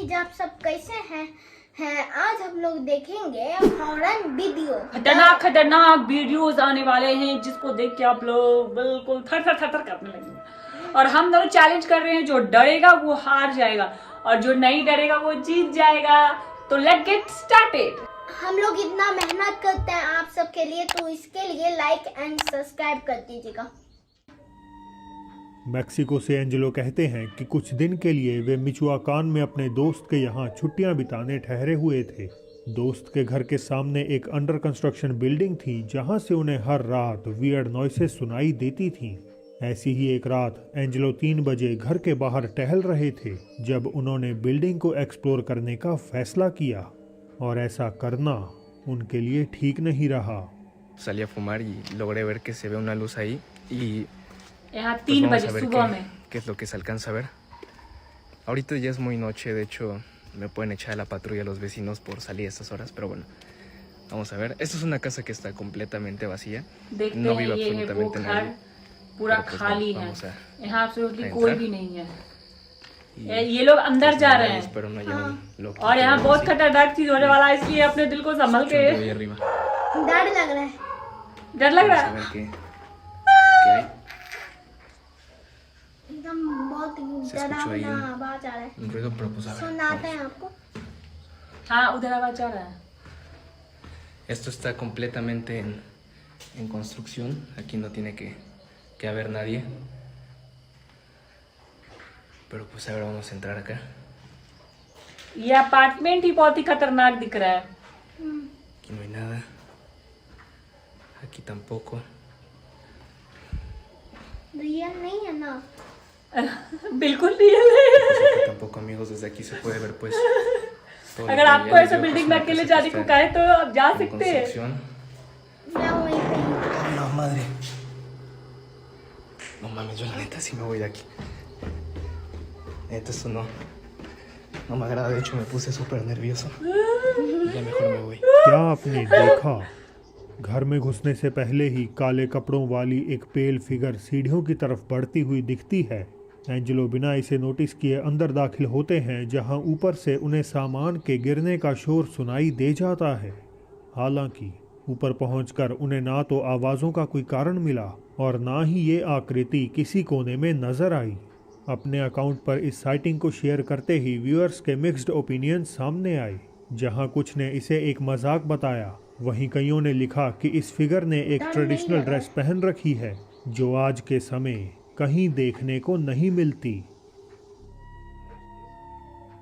Guys, आप सब कैसे हैं आज हम लोग देखेंगे हॉरर वीडियो। खतरनाक वीडियोस आने वाले हैं जिसको देख के आप लोग बिल्कुल थर थर थर थर करने लगेंगे। और हम दोनों चैलेंज कर रहे हैं, जो डरेगा वो हार जाएगा और जो नहीं डरेगा वो जीत जाएगा। तो लेट्स गेट स्टार्टेड। हम लोग इतना मेहनत करते हैं आप सबके लिए, तो इसके लिए लाइक एंड सब्सक्राइब कर दीजिएगा। मैक्सिको से एंजेलो कहते हैं कि कुछ दिन के लिए वे मिचुआकान में अपने दोस्त के यहाँ छुट्टियां बिताने ठहरे हुए थे। दोस्त के घर के सामने एक अंडर कंस्ट्रक्शन बिल्डिंग थी जहां से उन्हें हर रात वियर्ड नॉइसेस सुनाई देती थीं। ऐसी ही एक रात एंजेलो 3 बजे घर के बाहर टहल रहे थे जब उन्होंने बिल्डिंग को एक्सप्लोर करने का फैसला किया, और ऐसा करना उनके लिए ठीक नहीं रहा। Salí a fumar y logré ver que se ve una luz ahí y यहाँ pues 3 vamos बजे a ver सुबह में। qué es lo que se alcanza a ver. Ahorita ya es muy noche, de hecho me pueden echar a la patrulla los vecinos por salir a estas horas, pero bueno, vamos a ver. Esta es una casa que está completamente vacía, देखते no हैं vive ये है वो absolutamente घर nadie. पूरा pero pues खाली है, vamos a यहाँ absolutely a कोई entrar. भी नहीं है। y ये लोग अंदर pues जा nada, रहे हैं espero no haya un loquito और यहाँ o algo बहुत así. खतरनाक चीज होने वाला है, इसलिए अपने दिल को संभल के। Chungo ahí arriba. डर लग रहा है। डर लग Vamos रहा a ver है। qué hay. एकदम बहुत Se escuchó ahí डरावना आवाज आ रहा है। un ruido, pero pues a ver. सुनाते vamos. हैं आपको। हाँ उधर आवाज आ रहा है। Esto está completamente en construcción. Aquí no tiene que haber nadie. Pero pues ahora vamos a entrar acá. ये अपार्टमेंट ही बहुत ही खतरनाक दिख रहा है। Aquí no hay nada. Aquí tampoco. Real नहीं है ना। बिल्कुल रियल है। Pues aquí tampoco, amigos. Desde aquí se puede ver pues todo lo अगर que आपको ya les ऐसा digo, बिल्डिंग es में una अकेले casa जाने que को está कहे तो आप जा en सकते हैं। construcción. मैं वहीं पे हूँ। ¡A la madre! No mames, yo la neta sí me voy de aquí. Neta, esto no me agrada. De hecho, me puse súper nervioso. Ya mejor me voy. क्या आपने देखा? घर में घुसने से पहले ही काले कपड़ों वाली एक पेल फिगर सीढ़ियों की तरफ बढ़ती हुई दिखती है। एंजेलो बिना इसे नोटिस किए अंदर दाखिल होते हैं, जहां ऊपर से उन्हें सामान के गिरने का शोर सुनाई दे जाता है। हालांकि ऊपर पहुंचकर उन्हें ना तो आवाज़ों का कोई कारण मिला और ना ही ये आकृति किसी कोने में नजर आई। अपने अकाउंट पर इस साइटिंग को शेयर करते ही व्यूअर्स के मिक्स्ड ओपिनियन सामने आए। जहां कुछ ने इसे एक मजाक बताया, वहीं कईयों ने लिखा कि इस फिगर ने एक ट्रेडिशनल ड्रेस पहन रखी है जो आज के समय कहीं देखने को नहीं मिलती।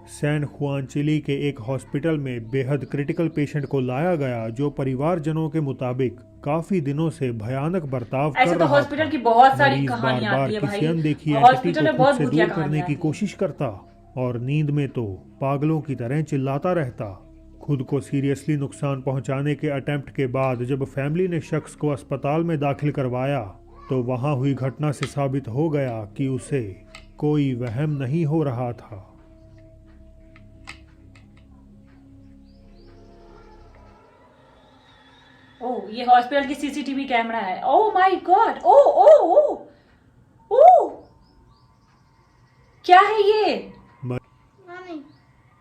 सैन जुआन चिली के एक हॉस्पिटल में बेहद क्रिटिकल पेशेंट को लाया गया जो परिवारजनों के मुताबिक काफी दिनों से भयानक बर्ताव कर ऐसे तो रहा हॉस्पिटल था। की बहुत सारी मरीज कहानियां बार-बार आती है किसी भाई। अनदेखी हॉस्पिटल एंटिटी में को बहुत खुद से भूतिया दूर करने कहानियां की हैं। कोशिश करता और नींद में तो पागलों की तरह चिल्लाता रहता। खुद को सीरियसली नुकसान पहुंचाने के अटेम्प्ट के बाद जब फैमिली ने शख्स को अस्पताल में दाखिल करवाया तो वहां हुई घटना से साबित हो गया कि उसे कोई वहम नहीं हो रहा था। ओह, ये हॉस्पिटल की सीसीटीवी कैमरा है। Oh my God. ओह ओह ओह ओह, क्या है ये? नहीं।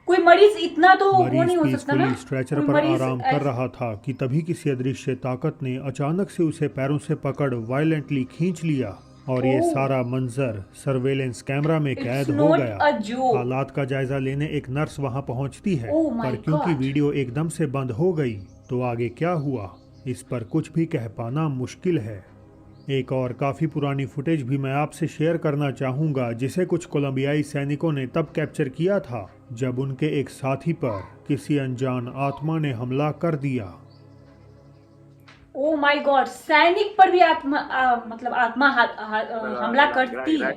कोई मरीज इतना तो वो मरीज नहीं हो सकता ना। पीसफुली स्ट्रेचर कोई पर मरीज आराम कर रहा था कि तभी किसी अदृश्य ताकत ने अचानक से उसे पैरों से पकड़ वायलेंटली खींच लिया और ये सारा मंजर सर्वेलेंस कैमरा में कैद हो not गया। a joke. हालात का जायजा लेने एक नर्स वहां पहुंचती है, Oh my पर क्योंकि God. वीडियो एकदम से बंद हो गई तो आगे क्या हुआ इस पर कुछ भी कह पाना मुश्किल है। एक और काफ़ी पुरानी फुटेज भी मैं आपसे शेयर करना चाहूँगा जिसे कुछ कोलंबियाई सैनिकों ने तब कैप्चर किया था जब उनके एक साथी पर किसी अनजान आत्मा ने हमला कर दिया। ओह माय गॉड, सैनिक पर भी आत्मा हमला करती है।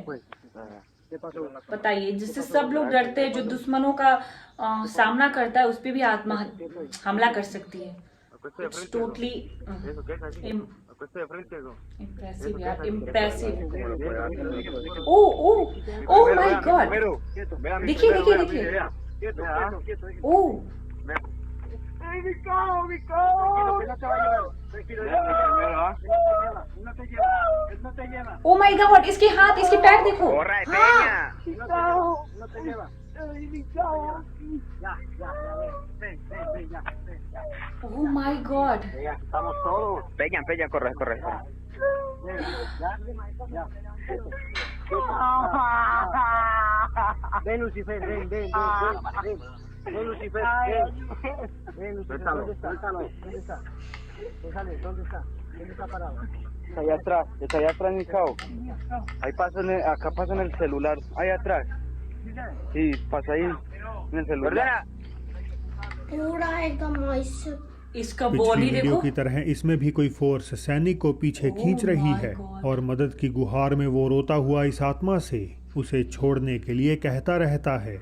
बताइए, जिससे सब लोग डरते हैं, जो दुश्मनों का सामना करता है उस पर भी आत्मा हमला कर सकती है। इट्स टोटली इम्प्रेसिव यार, impressive. Oh oh oh my God, देखिए देखिए देखिए। ओह ओ माय गॉड, इसके हाथ, इसके पैर देखो। Oh my God, Peña, Peña, corre, corre. Ven, Lucifer, ven, ven, ven, ven. Ven, Lucifer, ven. Ven, Lucifer, ¿dónde está? ¿Dónde está? Déjale, ¿dónde está? ¿Dónde está parado? Está allá atrás, mi chavo. Ahí pasa, acá pasa en el celular, ahí atrás. Sí, pasa ahí en el celular. पूरा एकदम ऐसे इसका पिछली body video देखो। की तरह इसमें भी कोई फोर्स सैनिक को पीछे खींच रही my है God. और मदद की गुहार में वो रोता हुआ इस आत्मा से उसे छोड़ने के लिए कहता रहता है।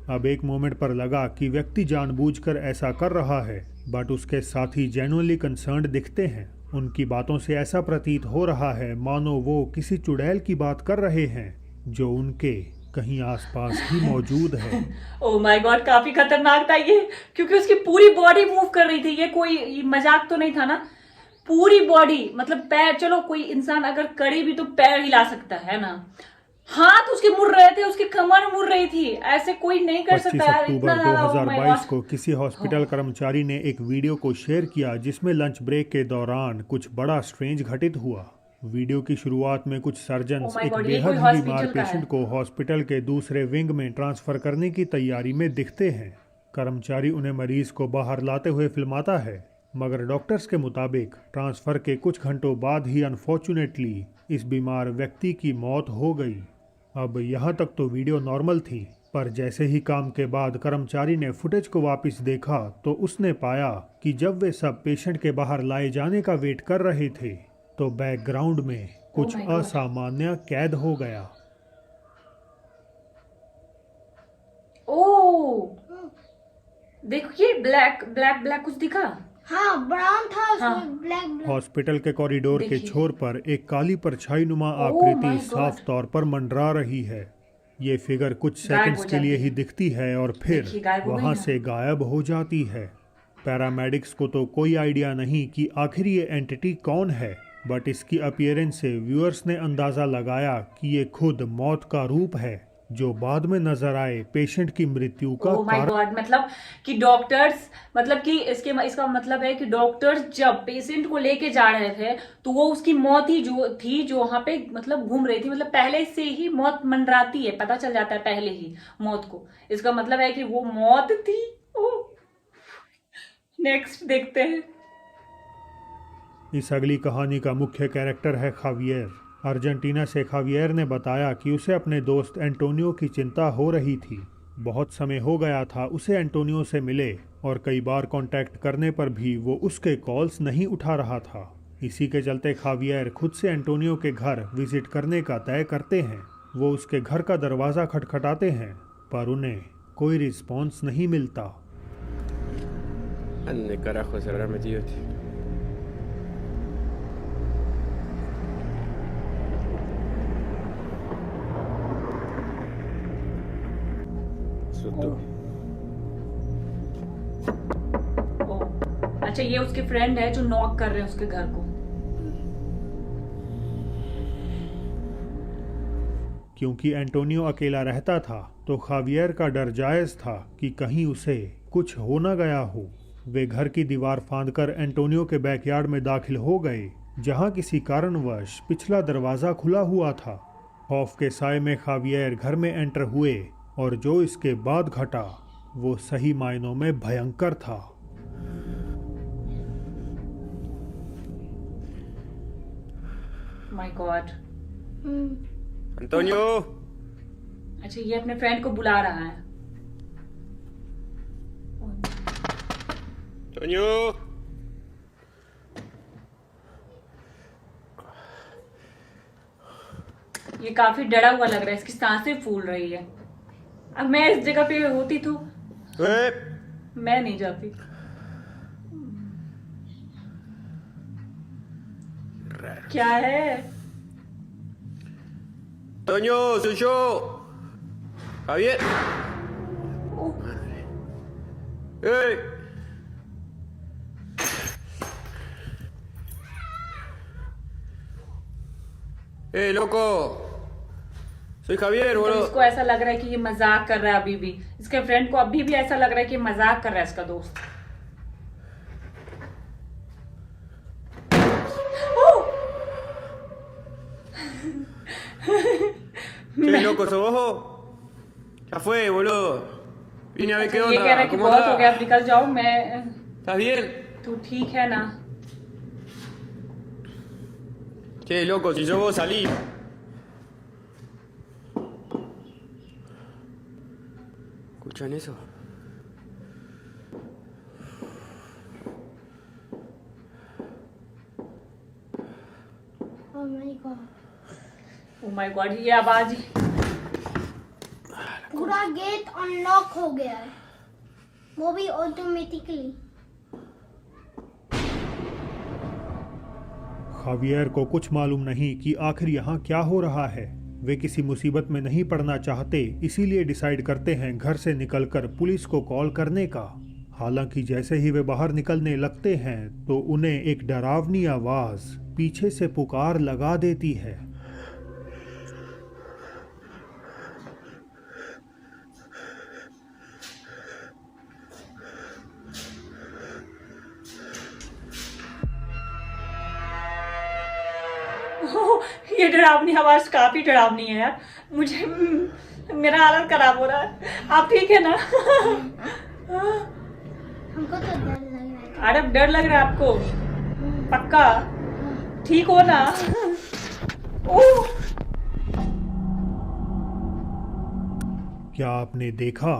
अब एक मोमेंट पर लगा कि व्यक्ति जानबूझकर ऐसा कर रहा है, बट उसके साथी जेन्युइनली कंसर्न्ड दिखते हैं। उनकी बातों से ऐसा प्रतीत हो रहा है मानो वो किसी चुड़ैल की बात कर रहे हैं जो उनके कहीं आसपास ही मौजूद है। ओ माय गॉड, काफी खतरनाक था ये, क्योंकि उसकी पूरी बॉडी मूव कर रही थी। ये कोई मजाक तो नहीं था ना, पूरी बॉडी, मतलब पैर, चलो कोई इंसान अगर करे भी तो पैर हिला सकता है ना, हाथ उसके मुड़ रहे थे, उसकी कमर मुड़ रही थी, ऐसे कोई नहीं कर 25 सकता यार, अक्टूबर इतना ज्यादा। Oh my 2022 God. को किसी हॉस्पिटल कर्मचारी ने एक वीडियो को शेयर किया जिसमें लंच ब्रेक के दौरान कुछ बड़ा स्ट्रेंज घटित हुआ। वीडियो की शुरुआत में कुछ सर्जन्स Oh my एक God, ये बेहद कोई ही बीमार हॉस्पिटल का है। पेशेंट को हॉस्पिटल के दूसरे विंग में ट्रांसफर करने की तैयारी में दिखते हैं। कर्मचारी उन्हें मरीज को बाहर लाते हुए फिल्माता है, मगर डॉक्टर्स के मुताबिक ट्रांसफर के कुछ घंटों बाद ही अनफॉर्चुनेटली इस बीमार व्यक्ति की मौत हो गई। अब यहाँ तक तो वीडियो नॉर्मल थी, पर जैसे ही काम के बाद कर्मचारी ने फुटेज को वापस देखा तो उसने पाया कि जब वे सब पेशेंट के बाहर लाए जाने का वेट कर रहे थे तो बैकग्राउंड में कुछ my God. असामान्य कैद हो गया। ओ देखो, ये ब्लैक ब्लैक ब्लैक कुछ दिखा। हाँ ब्राउन था उसमें हाँ। ब्लैक ब्लैक हॉस्पिटल के कॉरिडोर के देखिए। छोर पर एक काली परछाई नुमा Oh आकृति my God. साफ तौर पर मंडरा रही है। ये फिगर कुछ गायब सेकंड्स हो के लिए जाती ही है। दिखती है और फिर देखिए, गायब हो गई वहां ना। से गायब हो जाती है। पैरामेडिक्स को तो कोई आइडिया नहीं कि आखिर ये एंटिटी कौन है, बट इसकी अपीयरेंस से व्यूअर्स ने अंदाजा लगाया कि ये खुद मौत का रूप है जो बाद में नजर आए पेशेंट की मृत्यु का ओह माय कारण। गॉड, मतलब कि डॉक्टर्स, मतलब कि इसका मतलब है कि डॉक्टर्स जब पेशेंट को लेके जा रहे थे तो वो उसकी मौत ही जो थी, जो वहां पे मतलब घूम रही थी, मतलब पहले से ही मौत मंडराती है, पता चल जाता है पहले ही मौत को। इसका मतलब है कि वो मौत थी। नेक्स्ट देखते हैं। इस अगली कहानी का मुख्य कैरेक्टर है खावियर। अर्जेंटीना से खावियर ने बताया कि उसे अपने दोस्त एंटोनियो की चिंता हो रही थी। बहुत समय हो गया था उसे एंटोनियो से मिले और कई बार कांटेक्ट करने पर भी वो उसके कॉल्स नहीं उठा रहा था। इसी के चलते खावियर खुद से एंटोनियो के घर विजिट करने का तय करते हैं। वो उसके घर का दरवाज़ा खटखटाते हैं पर उन्हें कोई रिस्पॉन्स नहीं मिलता। ¿Dónde carajo se habrá metido este? Susto. अच्छा, ये उसके फ्रेंड है जो नॉक कर रहे हैं उसके घर को। क्योंकि एंटोनियो अकेला रहता था तो खावियर का डर जायज़ था कि कहीं उसे कुछ हो न गया हो। वे घर की दीवार फांदकर एंटोनियो के बैकयार्ड में दाखिल हो गए, जहां किसी कारणवश पिछला दरवाज़ा खुला हुआ था। खौफ के साए में खावियर घर में एंटर हुए और जो इसके बाद घटा वो सही मायनों में भयंकर था। My God. ¡Antonio! अच्छा, ये अपने फ्रेंड को बुला रहा है। ¡Antonio! ये काफी डरा हुआ लग रहा है, इसकी सांसें फूल रही है। अब मैं इस जगह पे होती तो ¡Eh! मैं नहीं जाती। क्या है? ¡Antonio! ¡Soy yo! ¡Javier! ¡Ey! loco! Soy Javier, तो boludo. इसको ऐसा लग रहा है कि ये मजाक कर रहा है अभी भी। इसके फ्रेंड को अभी भी ऐसा लग रहा है कि मजाक कर रहा है इसका दोस्त। Che, loco, ¿sos vos? Ya fue, boludo. Vine a ver qué ये कह रहा onda. है कि ¿Cómo बहुत हो गया, andás? अब निकल जाओ। मैं ¿Estás bien? तू ठीक है ना? Che, loco, si sos vos, salí. ¿Escuchan eso? Oh my god. Oh my God, ये आवाज ही। पूरा गेट अनलॉक हो गया है, वो भी ऑटोमेटिकली। खावियर को कुछ मालूम नहीं कि आखिर यहाँ क्या हो रहा है। वे किसी मुसीबत में नहीं पड़ना चाहते, इसीलिए डिसाइड करते हैं घर से निकलकर पुलिस को कॉल करने का। हालांकि जैसे ही वे बाहर निकलने लगते हैं तो उन्हें एक डरावनी आवाज पीछे से पुकार लगा देती है। ओह, ये डरावनी आवाज काफी डरावनी है यार। मुझे मेरा हालत खराब हो रहा है। आप ठीक है ना? हमको तो डर लग रहा है। अरे डर लग रहा है आपको? पक्का ठीक हो ना? ओह, क्या आपने देखा?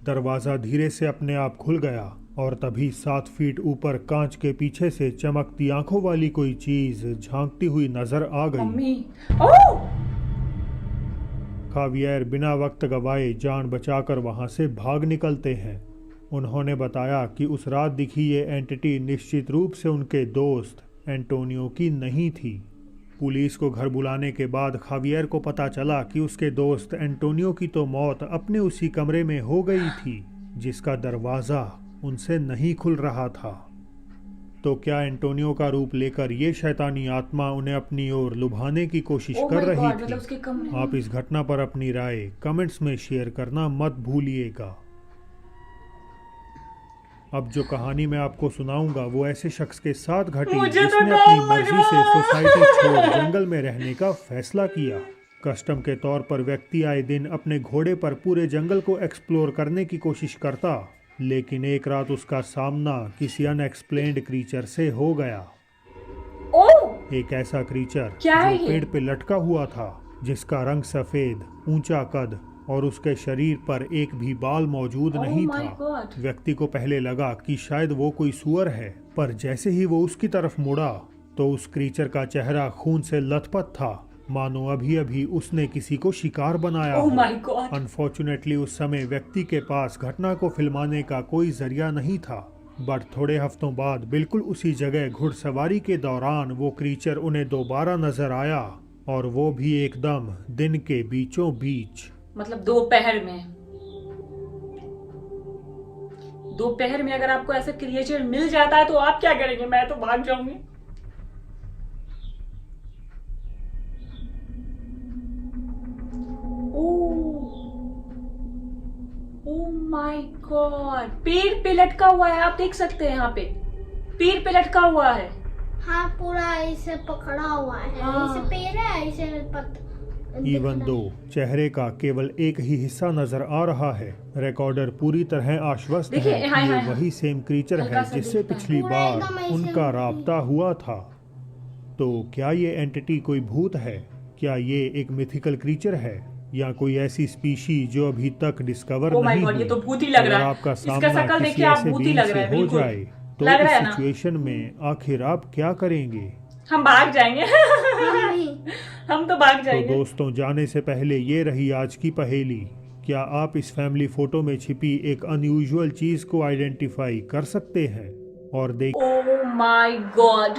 दरवाजा धीरे से अपने आप खुल गया और तभी 7 फीट ऊपर कांच के पीछे से चमकती आंखों वाली कोई चीज झांकती हुई नजर आ गई। मम्मी। ओह, खावियर बिना वक्त गवाए जान बचाकर वहां से भाग निकलते हैं। उन्होंने बताया कि उस रात दिखी ये एंटिटी निश्चित रूप से उनके दोस्त एंटोनियो की नहीं थी। पुलिस को घर बुलाने के बाद खावियर को पता चला कि उसके दोस्त एंटोनियो की तो मौत अपने उसी कमरे में हो गई थी जिसका दरवाज़ा उनसे नहीं खुल रहा था। तो क्या एंटोनियो का रूप लेकर ये शैतानी आत्मा उन्हें अपनी ओर लुभाने की कोशिश Oh कर my रही God, थी? मतलब उसके कमरे में। आप इस घटना पर अपनी राय कमेंट्स में शेयर करना मत भूलिएगा। अब जो कहानी मैं आपको सुनाऊंगा वो ऐसे शख्स के साथ घटी मुझे तो जिसने डर अपनी लग मर्जी से रहा है। सोसाइटी छोड़ जंगल में रहने का फैसला किया। कस्टम के तौर पर व्यक्ति आए दिन अपने घोड़े पर पूरे जंगल को एक्सप्लोर करने की कोशिश करता, लेकिन एक रात उसका सामना किसी अनएक्सप्लेन्ड क्रीचर से हो गया। ओह, एक ऐसा क्रीचर क्या है जो ये? पेड़ पे लटका हुआ था, जिसका रंग सफेद, ऊंचा कद और उसके शरीर पर एक भी बाल मौजूद Oh नहीं my था। God. व्यक्ति को पहले लगा कि शायद वो कोई सुअर है, पर जैसे ही वो उसकी तरफ मुड़ा तो उस क्रीचर का चेहरा खून से लथपथ था, मानो अभी अभी उसने किसी को शिकार बनाया Oh हो। my God. अनफॉर्चुनेटली उस समय व्यक्ति के पास घटना को फिल्माने का कोई जरिया नहीं था, बट थोड़े हफ्तों बाद बिल्कुल उसी जगह घुड़सवारी के दौरान वो क्रीचर उन्हें दोबारा नजर आया, और वो भी एकदम दिन के बीचों बीच। मतलब दोपहर में। दोपहर में अगर आपको ऐसा क्रिएचर मिल जाता है तो आप क्या करेंगे? मैं तो भाग जाऊंगी। ओह माय गॉड, पेड़ पे लटका हुआ है। आप देख सकते हैं यहाँ पे पेड़ पे लटका हुआ है। हाँ, पूरा ऐसे पकड़ा हुआ है। हाँ। ऐसे पैर है, ऐसे इवन दो चेहरे का केवल एक ही हिस्सा नजर आ रहा है, रिकॉर्डर पूरी तरह आश्वस्त देखिए, है हाँ, कि ये हाँ, हाँ। वही सेम क्रीचर हल्का है सा जिससे दिखता है। पिछली पूरा बार एकदम ऐसे उनका ही। राब्ता हुआ था। तो क्या ये एंटिटी कोई भूत है? क्या ये एक मिथिकल क्रीचर है या कोई ऐसी स्पीशी जो अभी तक डिस्कवर Oh my नहीं God, हुई? ये तो भूत ही लग अगर रहा है। आपका इसका सामना शकल किसी देखिए आप, ऐसे भूत ही बीइंग लग से रहा है, हो बिल्कुल। जाए तो लग रहा है इस ना? सिचुएशन में आखिर आप क्या करेंगे? हम भाग जाएंगे। हम तो भाग तो जाएंगे। दोस्तों, जाने से पहले ये रही आज की पहेली। क्या आप इस फैमिली फोटो में छिपी एक अनयूजुअल चीज को आइडेंटिफाई कर सकते हैं? और देख ओह माय गॉड,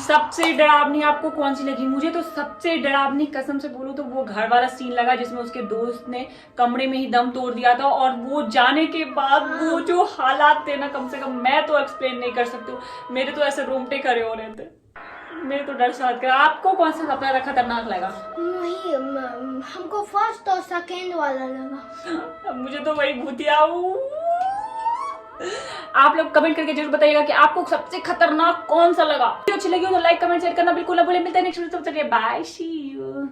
सबसे डरावनी आपको कौन सी लगी? मुझे तो सबसे डरावनी, कसम से बोलूं तो वो घर वाला सीन लगा जिसमें उसके दोस्त ने कमरे में ही दम तोड़ दिया था, और वो जाने के बाद वो जो हालात थे ना, कम से कम मैं तो एक्सप्लेन नहीं कर सकती हूँ। मेरे तो ऐसे रोंगटे खड़े हो रहे थे। मेरे तो डर से बात कर। आपको कौन सा सबसे ज्यादा खतरनाक लगा? वही हमको फर्स्ट और सेकेंड वाला लगा। मुझे तो वही भूतिया। आप लोग कमेंट करके जरूर बताइएगा कि आपको सबसे खतरनाक कौन सा लगा। वीडियो अच्छी लगी हो तो लाइक कमेंट शेयर करना बिल्कुल ना भूलें। मिलते हैं नेक्स्ट वीडियो, तब तक के लिए बाय, सी यू।